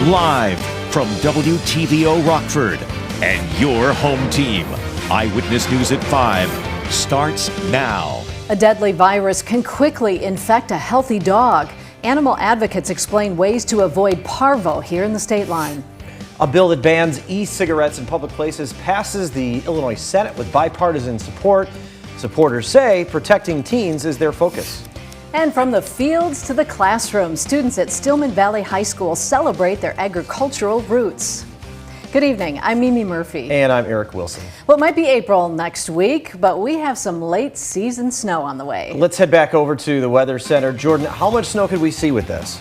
Live from WTVO Rockford and your home team. Eyewitness News at 5 starts now. A deadly virus can quickly infect a healthy dog. Animal advocates explain ways to avoid parvo here in the state line. A bill that bans e-cigarettes in public places passes the Illinois Senate with bipartisan support. Supporters say protecting teens is their focus. And from the fields to the classroom, students at Stillman Valley High School celebrate their agricultural roots. Good evening, I'm Mimi Murphy. And I'm Eric Wilson. Well, it might be April next week, but we have some late season snow on the way. Let's head back over to the Weather Center. Jordan, how much snow could we see with this?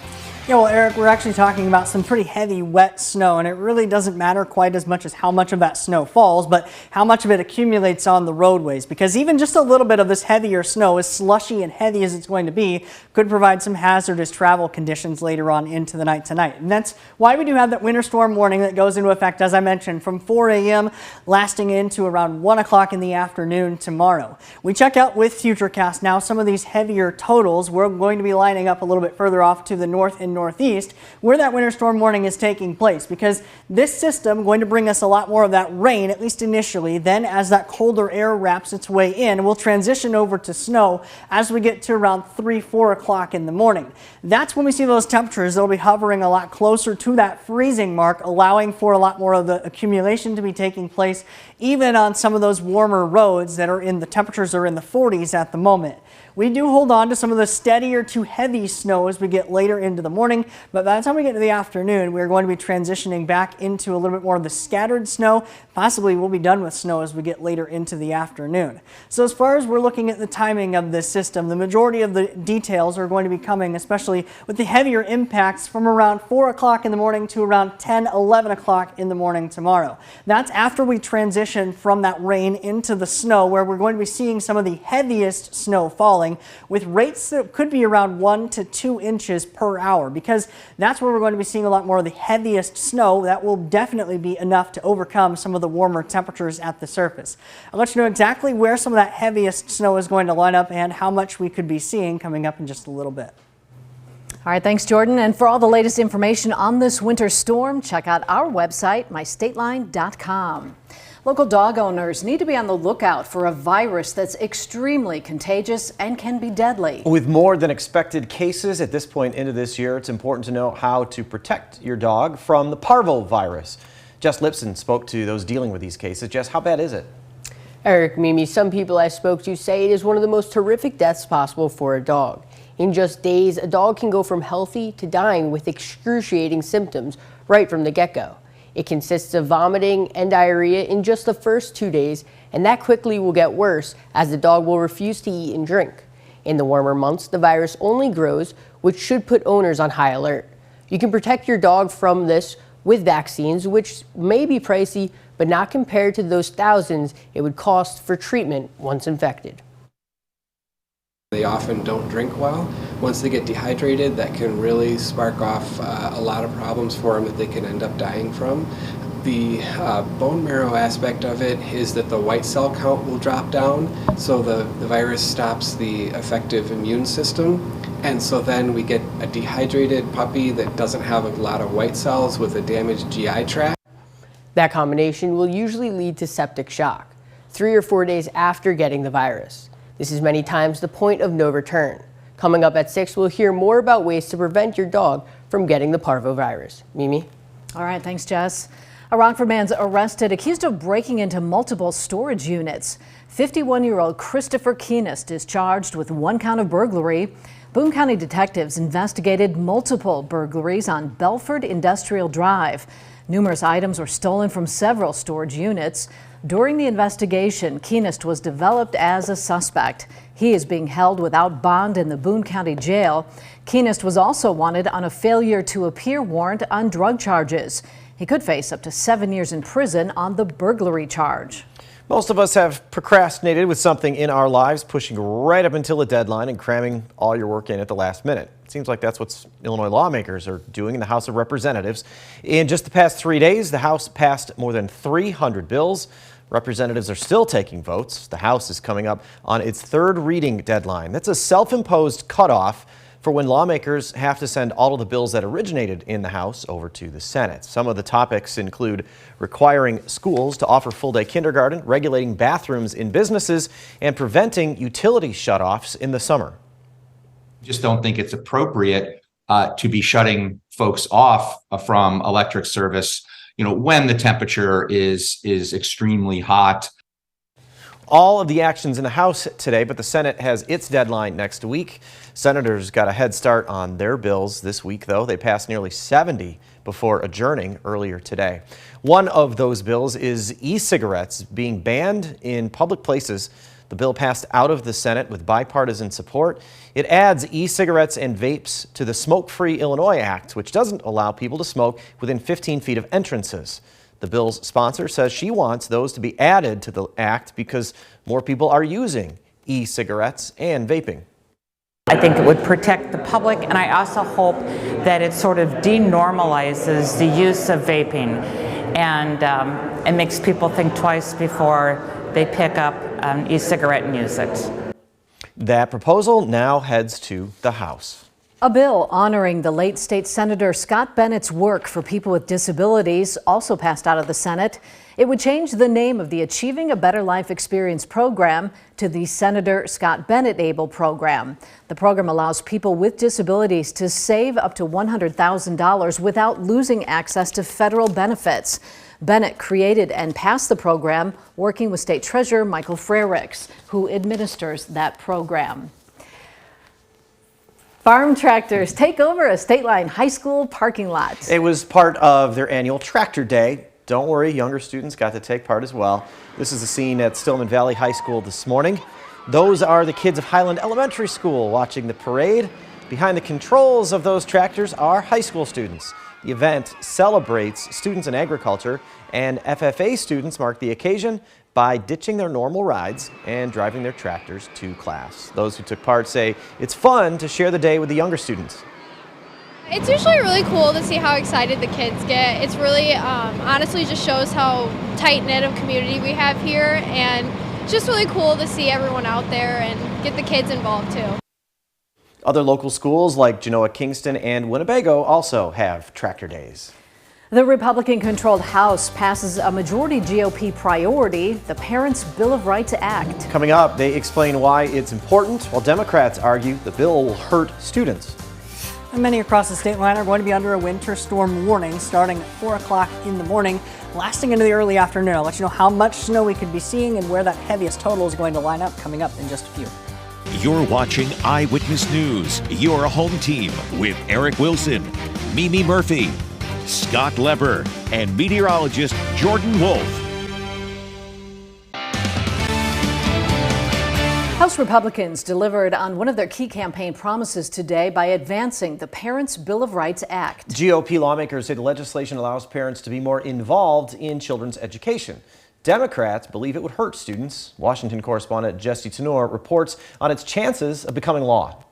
Yeah, well, Eric, we're actually talking about some pretty heavy, wet snow, and it really doesn't matter quite as much as how much of that snow falls, but how much of it accumulates on the roadways, because even just a little bit of this heavier snow, as slushy and heavy as it's going to be, could provide some hazardous travel conditions later on into the night tonight. And that's why we do have that winter storm warning that goes into effect, as I mentioned, from 4 a.m. lasting into around 1 o'clock in the afternoon tomorrow. We check out with Futurecast now some of these heavier totals. We're going to be lining up a little bit further off to the north and northeast where that winter storm warning is taking place, because this system going to bring us a lot more of that rain, at least initially. Then as that colder air wraps its way in, we'll transition over to snow as we get to around 3-4 o'clock in the morning. That's when we see those temperatures. They'll be hovering a lot closer to that freezing mark, allowing for a lot more of the accumulation to be taking place, even on some of those warmer roads that are in the temperatures are in the 40s at the moment. We do hold on to some of the steadier to heavy snow as we get later into the morning, but by the time we get to the afternoon, we're going to be transitioning back into a little bit more of the scattered snow. Possibly we'll be done with snow as we get later into the afternoon. So as far as we're looking at the timing of this system, the majority of the details are going to be coming, especially with the heavier impacts, from around 4 o'clock in the morning to around 10, 11 o'clock in the morning tomorrow. That's after we transition from that rain into the snow, where we're going to be seeing some of the heaviest snow falling, with rates that could be around 1 to 2 inches per hour, because that's where we're going to be seeing a lot more of the heaviest snow. That will definitely be enough to overcome some of the warmer temperatures at the surface. I'll let you know exactly where some of that heaviest snow is going to line up and how much we could be seeing coming up in just a little bit. All right, thanks, Jordan. And for all the latest information on this winter storm, check out our website, mystateline.com. Local dog owners need to be on the lookout for a virus that's extremely contagious and can be deadly. With more than expected cases at this point into this year, it's important to know how to protect your dog from the parvo virus. Jess Lipson spoke to those dealing with these cases. Jess, how bad is it? Eric, Mimi, some people I spoke to say it is one of the most horrific deaths possible for a dog. In just days, a dog can go from healthy to dying with excruciating symptoms right from the get-go. It consists of vomiting and diarrhea in just the first 2 days, and that quickly will get worse as the dog will refuse to eat and drink. In the warmer months, the virus only grows, which should put owners on high alert. You can protect your dog from this with vaccines, which may be pricey, but not compared to those thousands it would cost for treatment once infected. They often don't drink well. Once they get dehydrated, that can really spark off a lot of problems for them that they can end up dying from. The bone marrow aspect of it is that the white cell count will drop down, so the virus stops the effective immune system. And so then we get a dehydrated puppy that doesn't have a lot of white cells with a damaged GI tract. That combination will usually lead to septic shock 3 or 4 days after getting the virus. This is many times the point of no return. Coming up at 6, we'll hear more about ways to prevent your dog from getting the parvo virus. Mimi? All right, thanks, Jess. A Rockford man's arrested accused of breaking into multiple storage units. 51-year-old Christopher Keenest is charged with 1 count of burglary. Boone County detectives investigated multiple burglaries on Belford Industrial Drive. Numerous items were stolen from several storage units. During the investigation, Keenest was developed as a suspect. He is being held without bond in the Boone County Jail. Keenest was also wanted on a failure to appear warrant on drug charges. He could face up to 7 years in prison on the burglary charge. Most of us have procrastinated with something in our lives, pushing right up until a deadline and cramming all your work in at the last minute. It seems like that's what Illinois lawmakers are doing in the House of Representatives. In just the past 3 days, the House passed more than 300 bills. Representatives are still taking votes. The House is coming up on its 3rd reading deadline. That's a self-imposed cutoff for when lawmakers have to send all of the bills that originated in the House over to the Senate. Some of the topics include requiring schools to offer full-day kindergarten, regulating bathrooms in businesses, and preventing utility shutoffs in the summer. Just don't think it's appropriate to be shutting folks off from electric service, when the temperature is extremely hot. All of the actions in the House today, but the Senate has its deadline next week. Senators got a head start on their bills this week, though. They passed nearly 70 before adjourning earlier today. One of those bills is e-cigarettes being banned in public places. The bill passed out of the Senate with bipartisan support. It adds e-cigarettes and vapes to the Smoke-Free Illinois Act, which doesn't allow people to smoke within 15 feet of entrances. The bill's sponsor says she wants those to be added to the act because more people are using e-cigarettes and vaping. I think it would protect the public, and I also hope that it sort of denormalizes the use of vaping and it makes people think twice before they pick up an e-cigarette and use it. That proposal now heads to the House. A bill honoring the late state Senator Scott Bennett's work for people with disabilities also passed out of the Senate. It would change the name of the Achieving a Better Life Experience program to the Senator Scott Bennett Able program. The program allows people with disabilities to save up to $100,000 without losing access to federal benefits. Bennett created and passed the program, working with State Treasurer Michael Frericks, who administers that program. Farm tractors take over a State Line High School parking lot. It was part of their annual tractor day. Don't worry, younger students got to take part as well. This is the scene at Stillman Valley High School this morning. Those are the kids of Highland Elementary School watching the parade. Behind the controls of those tractors are high school students. The event celebrates students in agriculture, and FFA students mark the occasion by ditching their normal rides and driving their tractors to class. Those who took part say it's fun to share the day with the younger students. It's usually really cool to see how excited the kids get. It's really honestly just shows how tight-knit of community we have here, and it's just really cool to see everyone out there and get the kids involved too. Other local schools like Genoa, Kingston, and Winnebago also have tractor days. The Republican-controlled House passes a majority GOP priority, the Parents' Bill of Rights Act. Coming up, they explain why it's important, while Democrats argue the bill will hurt students. And many across the state line are going to be under a winter storm warning starting at 4 o'clock in the morning, lasting into the early afternoon. I'll let you know how much snow we could be seeing and where that heaviest total is going to line up coming up in just a few. You're watching Eyewitness News, your home team with Eric Wilson, Mimi Murphy, Scott Leber, and meteorologist Jordan Wolf. House Republicans delivered on one of their key campaign promises today by advancing the Parents' Bill of Rights Act. GOP lawmakers say the legislation allows parents to be more involved in children's education. Democrats believe it would hurt students. Washington correspondent Jesse Tenor reports on its chances of becoming law.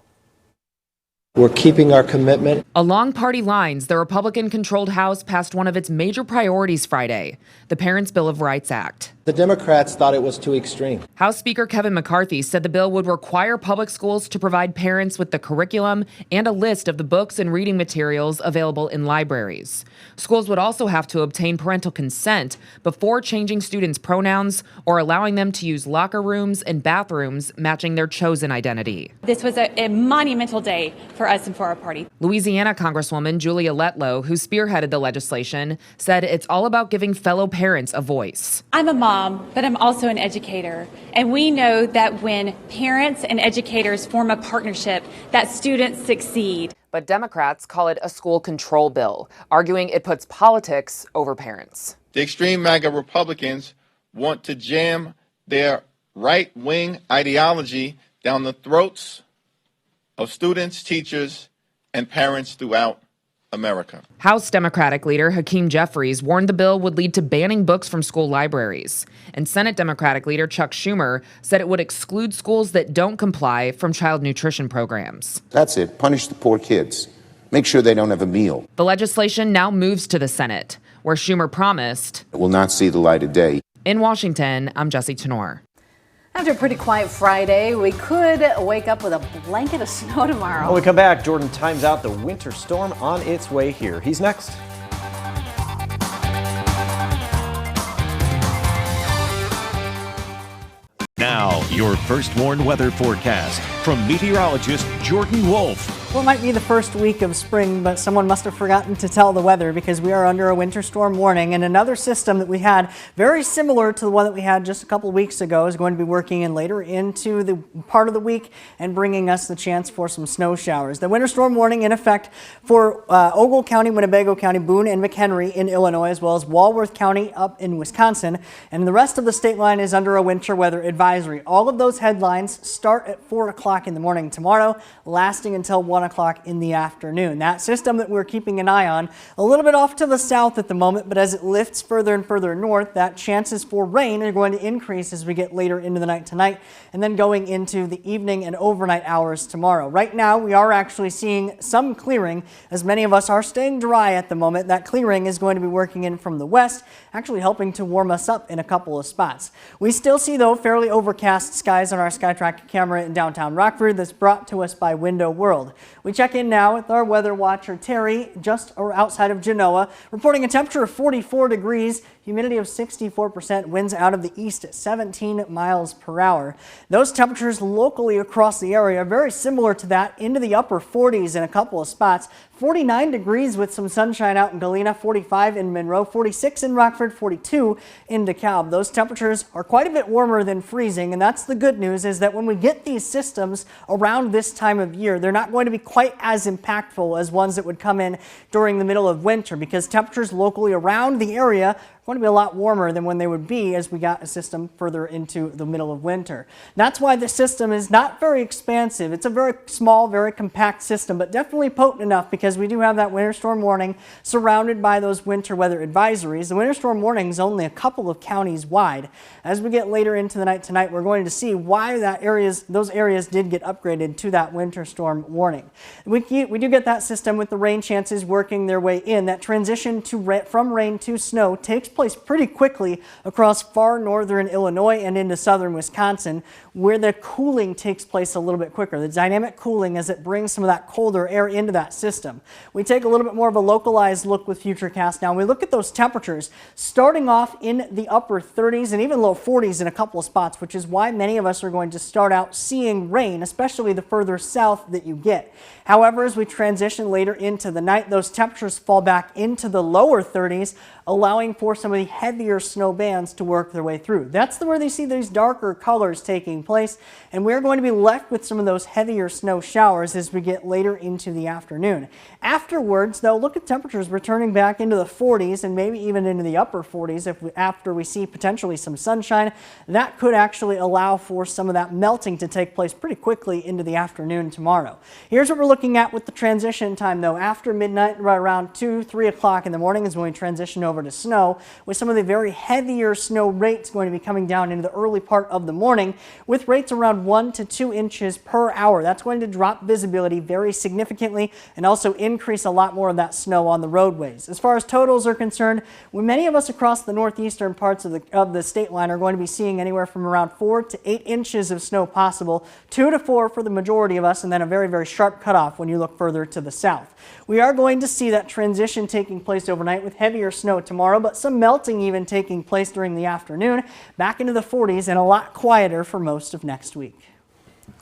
We're keeping our commitment. Along party lines, the Republican-controlled House passed one of its major priorities Friday, the Parents' Bill of Rights Act. The Democrats thought it was too extreme. House Speaker Kevin McCarthy said the bill would require public schools to provide parents with the curriculum and a list of the books and reading materials available in libraries. Schools would also have to obtain parental consent before changing students' pronouns or allowing them to use locker rooms and bathrooms matching their chosen identity. This was a monumental day for us and for our party. Louisiana Congresswoman Julia Letlow, who spearheaded the legislation, said it's all about giving fellow parents a voice. I'm a mom, but I'm also an educator. And we know that when parents and educators form a partnership, that students succeed. But Democrats call it a school control bill, arguing it puts politics over parents. The extreme MAGA Republicans want to jam their right-wing ideology down the throats of students, teachers, and parents throughout America. House Democratic leader Hakeem Jeffries warned the bill would lead to banning books from school libraries. And Senate Democratic leader Chuck Schumer said it would exclude schools that don't comply from child nutrition programs. That's it. Punish the poor kids. Make sure they don't have a meal. The legislation now moves to the Senate, where Schumer promised it will not see the light of day. In Washington, I'm Jesse Tenor. After a pretty quiet Friday, we could wake up with a blanket of snow tomorrow. When we come back, Jordan times out the winter storm on its way here. He's next. Now, your first warned weather forecast from meteorologist Jordan Wolf. Well, it might be the first week of spring, but someone must have forgotten to tell the weather because we are under a winter storm warning, and another system that we had very similar to the one that we had just a couple weeks ago is going to be working in later into the part of the week and bringing us the chance for some snow showers. The winter storm warning in effect for Ogle County, Winnebago County, Boone and McHenry in Illinois, as well as Walworth County up in Wisconsin, and the rest of the state line is under a winter weather advisory. All of those headlines start at 4 o'clock in the morning tomorrow, lasting until 1 o'clock in the afternoon. That system that we're keeping an eye on, a little bit off to the south at the moment, but as it lifts further and further north, that chances for rain are going to increase as we get later into the night tonight and then going into the evening and overnight hours tomorrow. Right now, we are actually seeing some clearing as many of us are staying dry at the moment. That clearing is going to be working in from the west, actually helping to warm us up in a couple of spots. We still see, though, fairly overcast skies on our SkyTrack camera in downtown Rockford that's brought to us by Window World. We check in now with our weather watcher, Terry, just outside of Genoa, reporting a temperature of 44 degrees, humidity of 64%, winds out of the east at 17 miles per hour. Those temperatures locally across the area are very similar to that, into the upper 40s in a couple of spots. 49 degrees with some sunshine out in Galena, 45 in Monroe, 46 in Rockford, 42 in DeKalb. Those temperatures are quite a bit warmer than freezing, and that's the good news, is that when we get these systems around this time of year, they're not going to be quite as impactful as ones that would come in during the middle of winter, because temperatures locally around the area going to be a lot warmer than when they would be as we got a system further into the middle of winter. That's why the system is not very expansive. It's a very small, very compact system, but definitely potent enough because we do have that winter storm warning surrounded by those winter weather advisories. The winter storm warning is only a couple of counties wide. As we get later into the night tonight, we're going to see why those areas did get upgraded to that winter storm warning. We do get that system with the rain chances working their way in. That transition from rain to snow takes place pretty quickly across far northern Illinois and into southern Wisconsin, where the cooling takes place a little bit quicker. The dynamic cooling as it brings some of that colder air into that system. We take a little bit more of a localized look with Futurecast now. We look at those temperatures starting off in the upper 30s and even low 40s in a couple of spots, which is why many of us are going to start out seeing rain, especially the further south that you get. However, as we transition later into the night, those temperatures fall back into the lower 30s, allowing for some of the heavier snow bands to work their way through. That's where they see these darker colors taking place, and we're going to be left with some of those heavier snow showers as we get later into the afternoon. Afterwards, though, look at temperatures returning back into the 40s and maybe even into the upper 40s after we see potentially some sunshine. That could actually allow for some of that melting to take place pretty quickly into the afternoon tomorrow. Here's what we're looking at with the transition time, though. After midnight, right around 2, 3 o'clock in the morning is when we transition over to snow, with some of the very heavier snow rates going to be coming down into the early part of the morning, with rates around 1 to 2 inches per hour. That's going to drop visibility very significantly and also increase a lot more of that snow on the roadways. As far as totals are concerned, many of us across the northeastern parts of the state line are going to be seeing anywhere from around 4 to 8 inches of snow possible, 2 to 4 for the majority of us, and then a very, very sharp cutoff when you look further to the south. We are going to see that transition taking place overnight with heavier snow tomorrow, but some melting even taking place during the afternoon, back into the 40s and a lot quieter for most of next week.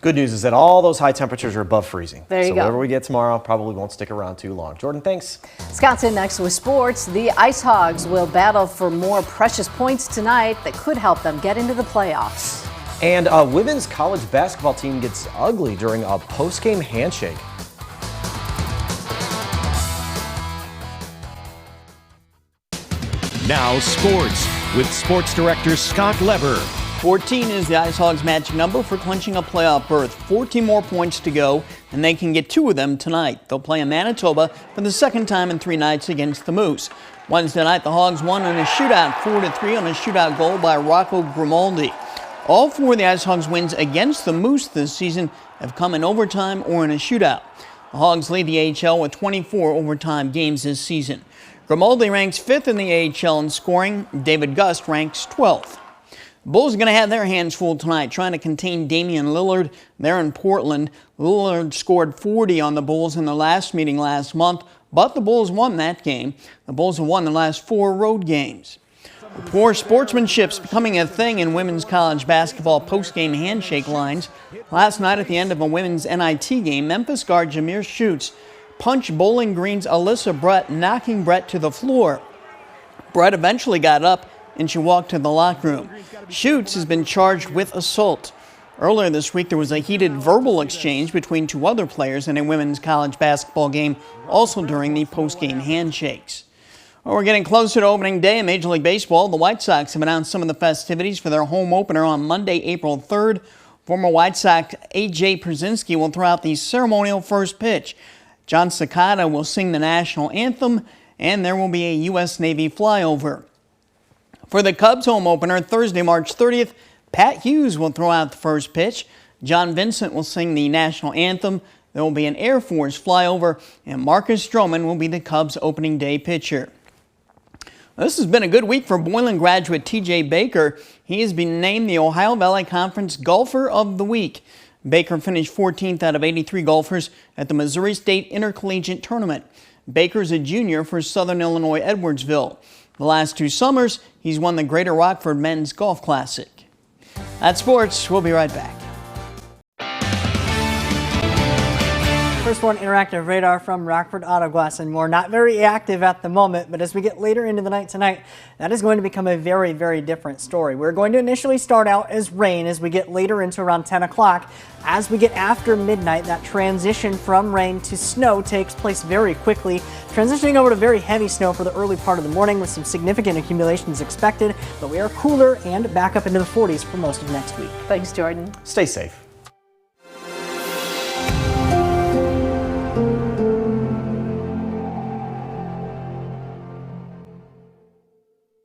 Good news is that all those high temperatures are above freezing. There you so go. whatever we get tomorrow probably won't stick around too long. Jordan, thanks. Scott's in next with sports. The Ice Hogs will battle for more precious points tonight that could help them get into the playoffs. And a women's college basketball team gets ugly during a post-game handshake. Now sports with sports director Scott Leber. 14 is the Ice Hogs' magic number for clinching a playoff berth. 14 more points to go, and they can get 2 of them tonight. They'll play in Manitoba for the second time in 3 nights against the Moose. Wednesday night, the Hogs won in a shootout, 4-3 on a shootout goal by Rocco Grimaldi. All 4 of the Ice Hogs' wins against the Moose this season have come in overtime or in a shootout. The Hogs lead the AHL with 24 overtime games this season. Grimaldi ranks 5th in the AHL in scoring. David Gust ranks 12th. Bulls are going to have their hands full tonight trying to contain Damian Lillard. They're in Portland. Lillard scored 40 on the Bulls in their last meeting last month, but the Bulls won that game. The Bulls have won the last 4 road games. Poor sportsmanship's becoming a thing in women's college basketball post-game handshake lines. Last night at the end of a women's NIT game, Memphis guard Jameer Schutz punched Bowling Green's Alyssa Brett, knocking Brett to the floor. Brett eventually got up and she walked to the locker room. Schutz has been charged with assault. Earlier this week, there was a heated verbal exchange between 2 other players in a women's college basketball game, also during the post-game handshakes. Well, we're getting closer to opening day in Major League Baseball. The White Sox have announced some of the festivities for their home opener on Monday, April 3rd. Former White Sox A.J. Pierzynski will throw out the ceremonial first pitch. John Cicada will sing the national anthem, and there will be a U.S. Navy flyover. For the Cubs home opener, Thursday, March 30th, Pat Hughes will throw out the first pitch. John Vincent will sing the national anthem. There will be an Air Force flyover, and Marcus Stroman will be the Cubs' opening day pitcher. This has been a good week for Boylan graduate T.J. Baker. He has been named the Ohio Valley Conference Golfer of the Week. Baker finished 14th out of 83 golfers at the Missouri State Intercollegiate Tournament. Baker's a junior for Southern Illinois Edwardsville. The last 2 summers, he's won the Greater Rockford Men's Golf Classic. That's sports. We'll be right back. First one, interactive radar from Rockford Auto Glass and More. Not very active at the moment, but as we get later into the night tonight, that is going to become a very, very different story. We're going to initially start out as rain as we get later into around 10 o'clock. As we get after midnight, that transition from rain to snow takes place very quickly, transitioning over to very heavy snow for the early part of the morning with some significant accumulations expected, but we are cooler and back up into the 40s for most of next week. Thanks, Jordan. Stay safe.